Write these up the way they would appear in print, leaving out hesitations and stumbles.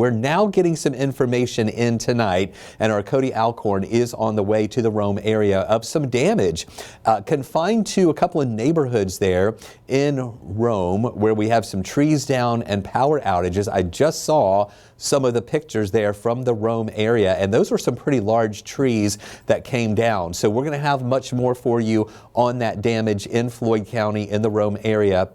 We're now getting some information in tonight, and our Cody Alcorn is on the way to the Rome area of some damage confined to a couple of neighborhoods there in Rome where we have some trees down and power outages. I just saw some of the pictures there from the Rome area, and those were some pretty large trees that came down. So we're going to have much more for you on that damage in Floyd County in the Rome area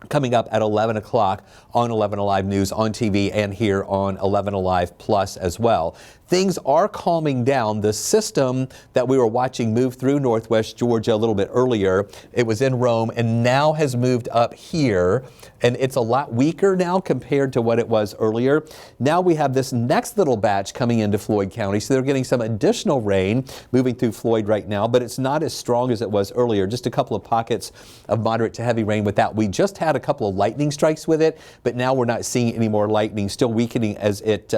coming up at 11 o'clock on 11 Alive News on TV and here on 11 Alive Plus as well. Things are calming down. The system that we were watching move through northwest Georgia a little bit earlier, it was in Rome and now has moved up here, and it's a lot weaker now compared to what it was earlier. Now we have this next little batch coming into Floyd County, so they're getting some additional rain moving through Floyd right now, but it's not as strong as it was earlier. Just a couple of pockets of moderate to heavy rain with that. We just had a couple of lightning strikes with it, but now we're not seeing any more lightning, still weakening as it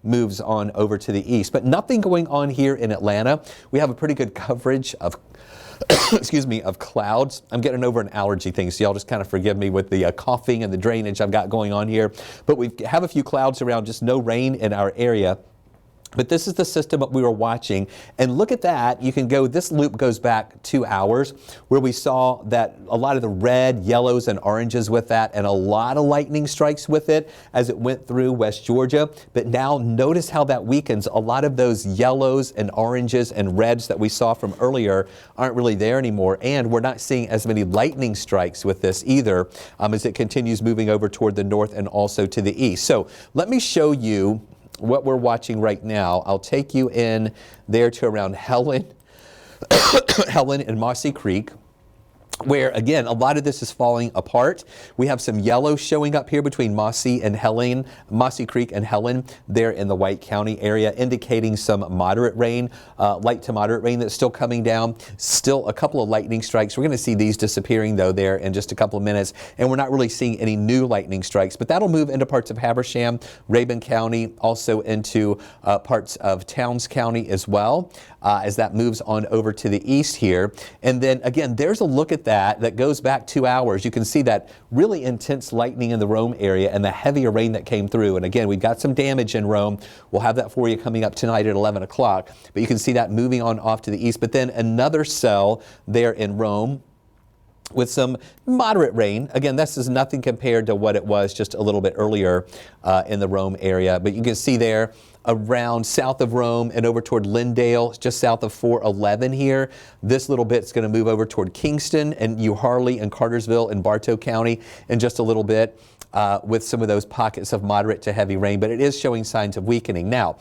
moves on over to the east. But nothing going on here in Atlanta. We have a pretty good coverage of excuse me, of clouds. I'm getting over an allergy thing, so y'all just kind of forgive me with the coughing and the drainage I've got going on here. But we have a few clouds around, just no rain in our area. But this is the system that we were watching, and look at that. You can go, this loop goes back 2 hours where we saw that a lot of the red, yellows, and oranges with that, and a lot of lightning strikes with it as it went through West Georgia. But now notice how that weakens. A lot of those yellows and oranges and reds that we saw from earlier aren't really there anymore, and we're not seeing as many lightning strikes with this either as it continues moving over toward the north and also to the east. So let me show you what we're watching right now. I'll take you in there to around Helen and Mossy Creek, where again a lot of this is falling apart. We have some yellow showing up here between Mossy Creek and Helen there in the White County area, indicating some moderate rain, light to moderate rain that's still coming down. Still a couple of lightning strikes. We're going to see these disappearing though there in just a couple of minutes, and we're not really seeing any new lightning strikes, but that'll move into parts of Habersham, Rabun County, also into parts of Towns County as well as that moves on over to the east here. And then again, there's a look at that goes back 2 hours. You can see that really intense lightning in the Rome area and the heavier rain that came through. And again, we've got some damage in Rome. We'll have that for you coming up tonight at 11 o'clock. But you can see that moving on off to the east. But then another cell there in Rome with some moderate rain. Again, this is nothing compared to what it was just a little bit earlier in the Rome area. But you can see there around south of Rome and over toward Lindale, just south of 411 here. This little bit's going to move over toward Kingston and Harley and Cartersville and Bartow County in just a little bit with some of those pockets of moderate to heavy rain, but it is showing signs of weakening. Now,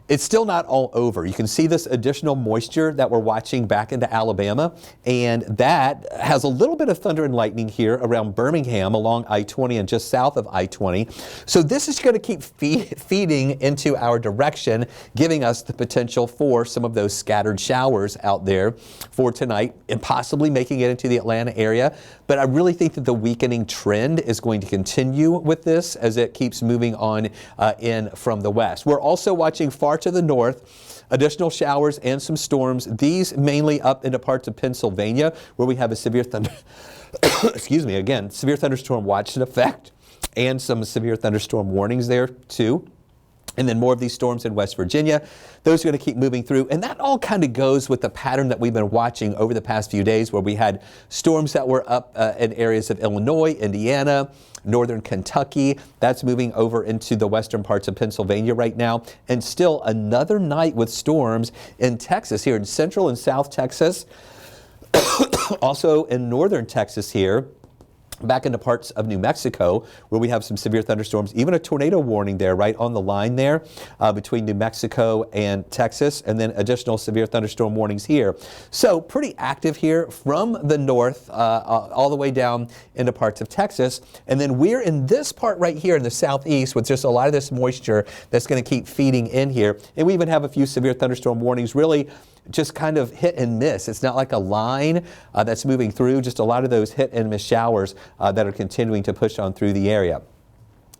it's still not all over. You can see this additional moisture that we're watching back into Alabama, and that has a little bit of thunder and lightning here around Birmingham along I-20 and just south of I-20. So this is going to keep feeding into our direction, giving us the potential for some of those scattered showers out there for tonight and possibly making it into the Atlanta area. But I really think that the weakening trend is going to continue with this as it keeps moving on in from the west. We're also watching far to the north, additional showers and some storms. These mainly up into parts of Pennsylvania where we have a severe severe thunderstorm watch in effect and some severe thunderstorm warnings there too. And then more of these storms in West Virginia. Those are going to keep moving through. And that all kind of goes with the pattern that we've been watching over the past few days where we had storms that were up in areas of Illinois, Indiana, northern Kentucky. That's moving over into the western parts of Pennsylvania right now. And still another night with storms in Texas, here in central and south Texas. Also in northern Texas here. Back into parts of New Mexico where we have some severe thunderstorms, even a tornado warning there right on the line there between New Mexico and Texas, and then additional severe thunderstorm warnings here. So pretty active here from the north all the way down into parts of Texas. And then we're in this part right here in the southeast with just a lot of this moisture that's going to keep feeding in here. And we even have a few severe thunderstorm warnings really just kind of hit and miss. It's not like a line that's moving through, just a lot of those hit and miss showers that are continuing to push on through the area.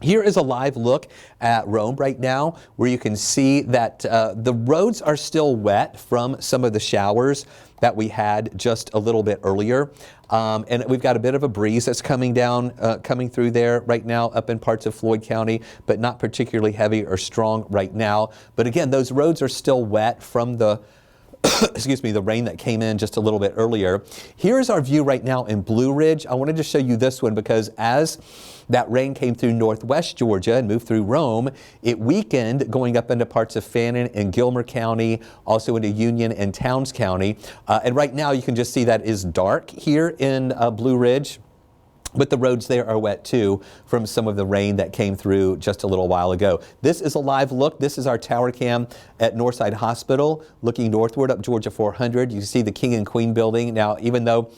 Here is a live look at Rome right now, where you can see that the roads are still wet from some of the showers that we had just a little bit earlier. And we've got a bit of a breeze that's coming down, coming through there right now up in parts of Floyd County, but not particularly heavy or strong right now. But again, those roads are still wet from the excuse me, the rain that came in just a little bit earlier. Here's our view right now in Blue Ridge. I wanted to show you this one because as that rain came through northwest Georgia and moved through Rome, it weakened going up into parts of Fannin and Gilmer County, also into Union and Towns County. And right now you can just see that is dark here in Blue Ridge. But the roads there are wet too from some of the rain that came through just a little while ago. This is a live look. This is our tower cam at Northside Hospital looking northward up Georgia 400. You see the King and Queen building. Now, even though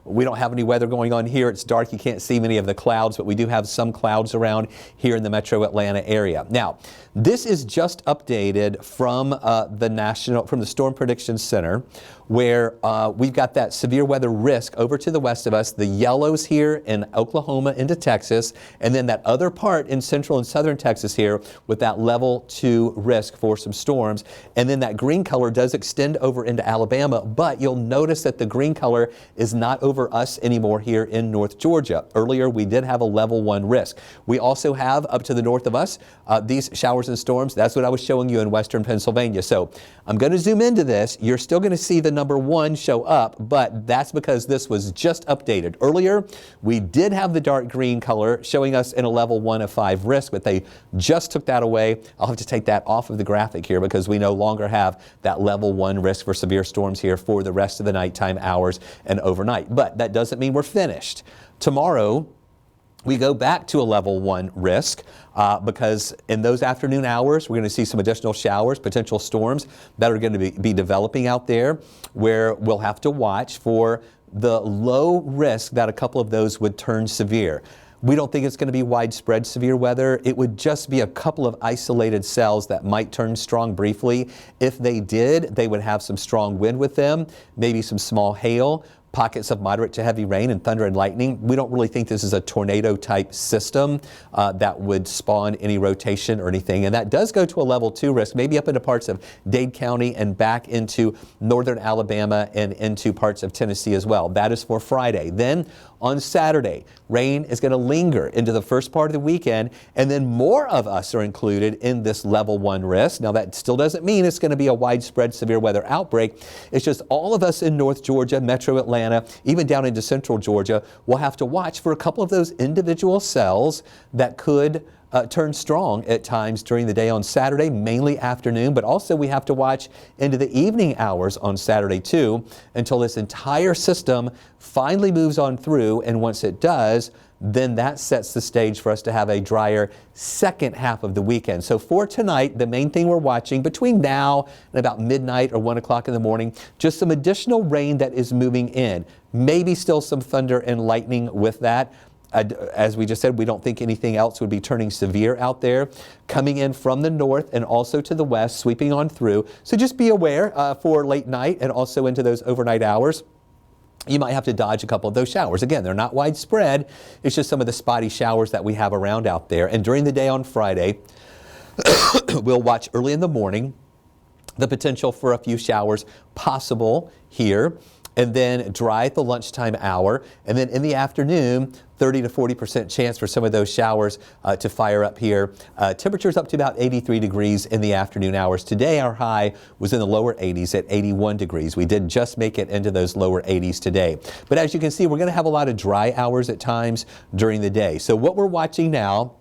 we don't have any weather going on here, it's dark, you can't see many of the clouds, but we do have some clouds around here in the metro Atlanta area. Now, this is just updated from the Storm Prediction Center, where we've got that severe weather risk over to the west of us, the yellows here in Oklahoma into Texas, and then that other part in central and southern Texas here with that level 2 risk for some storms. And then that green color does extend over into Alabama, but you'll notice that the green color is not over us anymore here in North Georgia. Earlier, we did have a level 1 risk. We also have up to the north of us these showers and storms. That's what I was showing you in western Pennsylvania. So I'm going to zoom into this. You're still going to see the number 1 show up, but that's because this was just updated. Earlier, we did have the dark green color showing us in a level 1 of 5 risk, but they just took that away. I'll have to take that off of the graphic here because we no longer have that level 1 risk for severe storms here for the rest of the nighttime hours and overnight. But that doesn't mean we're finished. Tomorrow, we go back to a level 1 risk because in those afternoon hours, we're going to see some additional showers, potential storms that are going to be developing out there, where we'll have to watch for the low risk that a couple of those would turn severe. We don't think it's going to be widespread severe weather. It would just be a couple of isolated cells that might turn strong briefly. If they did, they would have some strong wind with them, maybe some small hail, pockets of moderate to heavy rain and thunder and lightning. We don't really think this is a tornado type system that would spawn any rotation or anything. And that does go to a level 2 risk, maybe up into parts of Dade County and back into northern Alabama and into parts of Tennessee as well. That is for Friday. Then on Saturday, rain is going to linger into the first part of the weekend, and then more of us are included in this level 1 risk. Now, that still doesn't mean it's going to be a widespread severe weather outbreak. It's just all of us in North Georgia, metro Atlanta, even down into central Georgia, will have to watch for a couple of those individual cells that could turn strong at times during the day on Saturday, mainly afternoon, but also we have to watch into the evening hours on Saturday too, until this entire system finally moves on through. And once it does, then that sets the stage for us to have a drier second half of the weekend. So for tonight, the main thing we're watching between now and about midnight or 1 o'clock in the morning, just some additional rain that is moving in. Maybe still some thunder and lightning with that. As we just said, we don't think anything else would be turning severe out there. Coming in from the north and also to the west, sweeping on through. So just be aware for late night and also into those overnight hours. You might have to dodge a couple of those showers. Again, they're not widespread. It's just some of the spotty showers that we have around out there. And during the day on Friday, we'll watch early in the morning the potential for a few showers possible here, and then dry at the lunchtime hour. And then in the afternoon, 30 to 40% chance for some of those showers to fire up here. Temperatures up to about 83 degrees in the afternoon hours. Today, our high was in the lower 80s at 81 degrees. We did just make it into those lower 80s today. But as you can see, we're going to have a lot of dry hours at times during the day. So what we're watching now,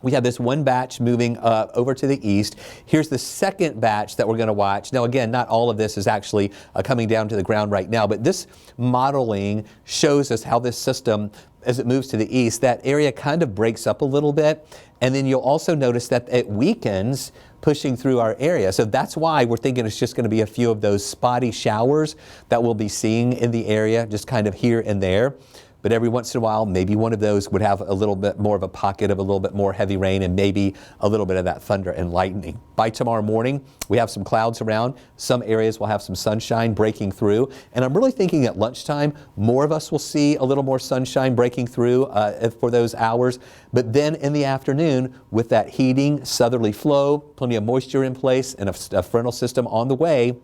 we have this one batch moving over to the east. Here's the second batch that we're going to watch. Now, again, not all of this is actually coming down to the ground right now, but this modeling shows us how this system, as it moves to the east, that area kind of breaks up a little bit. And then you'll also notice that it weakens pushing through our area. So that's why we're thinking it's just going to be a few of those spotty showers that we'll be seeing in the area, just kind of here and there. but every once in a while, maybe one of those would have a little bit more of a pocket of a little bit more heavy rain and maybe a little bit of that thunder and lightning. By tomorrow morning, we have some clouds around. Some areas will have some sunshine breaking through. And I'm really thinking at lunchtime, more of us will see a little more sunshine breaking through for those hours. But then in the afternoon, with that heating southerly flow, plenty of moisture in place, and a frontal system on the way,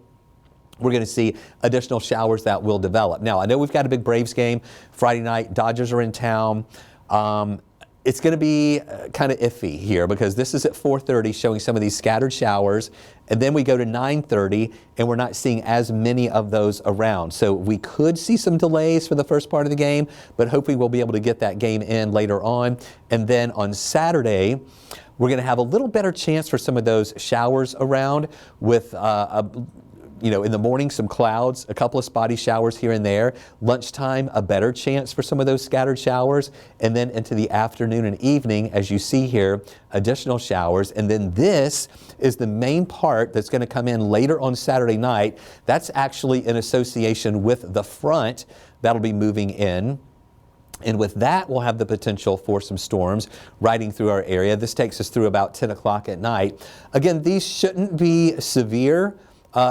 we're going to see additional showers that will develop. Now, I know we've got a big Braves game Friday night. Dodgers are in town. It's going to be kind of iffy here because this is at 4:30 showing some of these scattered showers. And then we go to 9:30 and we're not seeing as many of those around. So we could see some delays for the first part of the game, but hopefully we'll be able to get that game in later on. And then on Saturday, we're going to have a little better chance for some of those showers around with in the morning, some clouds, a couple of spotty showers here and there. Lunchtime, a better chance for some of those scattered showers. And then into the afternoon and evening, as you see here, additional showers. And then this is the main part that's going to come in later on Saturday night. That's actually in association with the front that'll be moving in. And with that, we'll have the potential for some storms riding through our area. This takes us through about 10 o'clock at night. Again, these shouldn't be severe.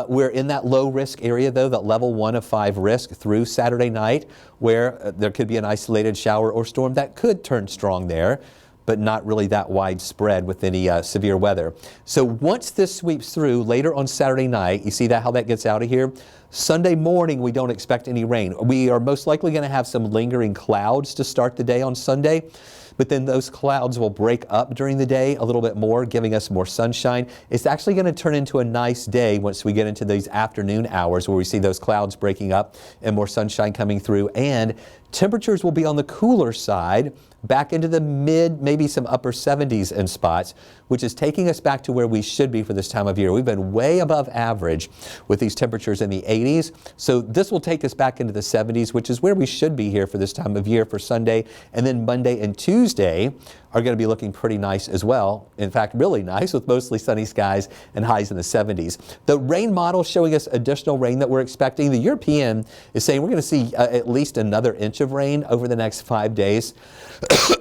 We're in that low risk area, though, that level 1 of 5 risk through Saturday night, where there could be an isolated shower or storm that could turn strong there, but not really that widespread with any severe weather. So once this sweeps through later on Saturday night, you see that how that gets out of here? Sunday morning, we don't expect any rain. We are most likely going to have some lingering clouds to start the day on Sunday. But then those clouds will break up during the day a little bit more, giving us more sunshine. It's actually going to turn into a nice day once we get into these afternoon hours where we see those clouds breaking up and more sunshine coming through. And temperatures will be on the cooler side, back into the mid, maybe some upper 70s in spots, which is taking us back to where we should be for this time of year. We've been way above average with these temperatures in the 80s. So this will take us back into the 70s, which is where we should be here for this time of year for Sunday. And then Monday and Tuesday are going to be looking pretty nice as well. In fact, really nice with mostly sunny skies and highs in the 70s. The rain model showing us additional rain that we're expecting. The European is saying we're going to see at least another inch of rain over the next 5 days,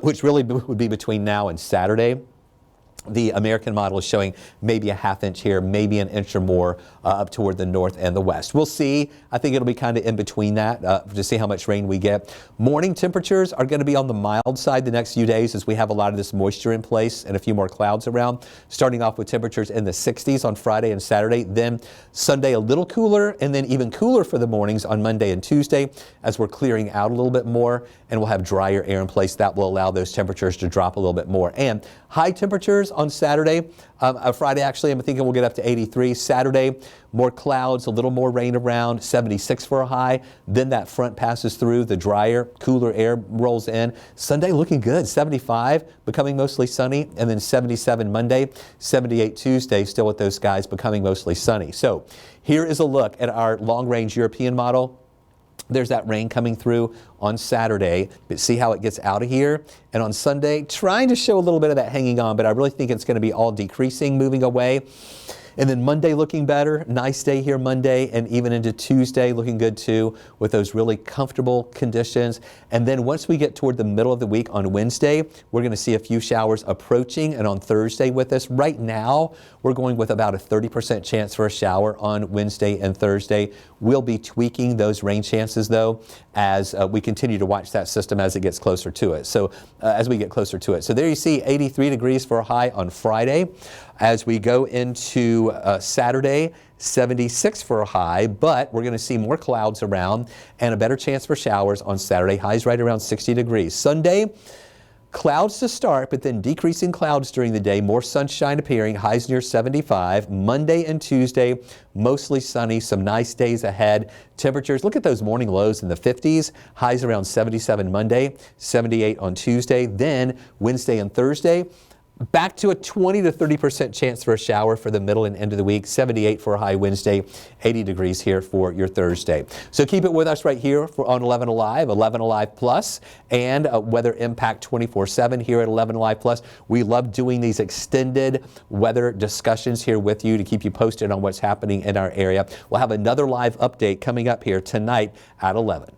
which really would be between now and Saturday. The American model is showing maybe a ½ inch here, maybe an inch or more up toward the north and the west. We'll see. I think it'll be kind of in between that to see how much rain we get. Morning temperatures are going to be on the mild side the next few days as we have a lot of this moisture in place and a few more clouds around. Starting off with temperatures in the 60s on Friday and Saturday. Then Sunday a little cooler and then even cooler for the mornings on Monday and Tuesday as we're clearing out a little bit more and we'll have drier air in place that will allow those temperatures to drop a little bit more. And high temperatures on Saturday, Friday actually, I'm thinking we'll get up to 83. Saturday, more clouds, a little more rain around, 76 for a high. Then that front passes through, the drier, cooler air rolls in. Sunday looking good, 75, becoming mostly sunny, and then 77 Monday, 78 Tuesday, still with those skies becoming mostly sunny. So here is a look at our long-range European model. There's that rain coming through on Saturday, but see how it gets out of here. And on Sunday, trying to show a little bit of that hanging on, but I really think it's going to be all decreasing, moving away. And then Monday looking better, nice day here Monday, and even into Tuesday looking good too with those really comfortable conditions. And then once we get toward the middle of the week on Wednesday, we're going to see a few showers approaching, and on Thursday with us. Right now, we're going with about a 30% chance for a shower on Wednesday and Thursday. We'll be tweaking those rain chances though as we continue to watch that system as it gets closer to it. So as we get closer to it. So there you see 83 degrees for a high on Friday. As we go into Saturday, 76 for a high, but we're going to see more clouds around and a better chance for showers on Saturday. Highs right around 60 degrees. Sunday, clouds to start, but then decreasing clouds during the day, more sunshine appearing, highs near 75. Monday and Tuesday, mostly sunny, some nice days ahead. Temperatures, look at those morning lows in the 50s, highs around 77 Monday, 78 on Tuesday. Then Wednesday and Thursday, back to a 20 to 30% chance for a shower for the middle and end of the week. 78 for a high Wednesday, 80 degrees here for your Thursday. So keep it with us right here on 11 Alive, 11 Alive Plus, and Weather Impact 24/7 here at 11 Alive Plus. We love doing these extended weather discussions here with you to keep you posted on what's happening in our area. We'll have another live update coming up here tonight at 11.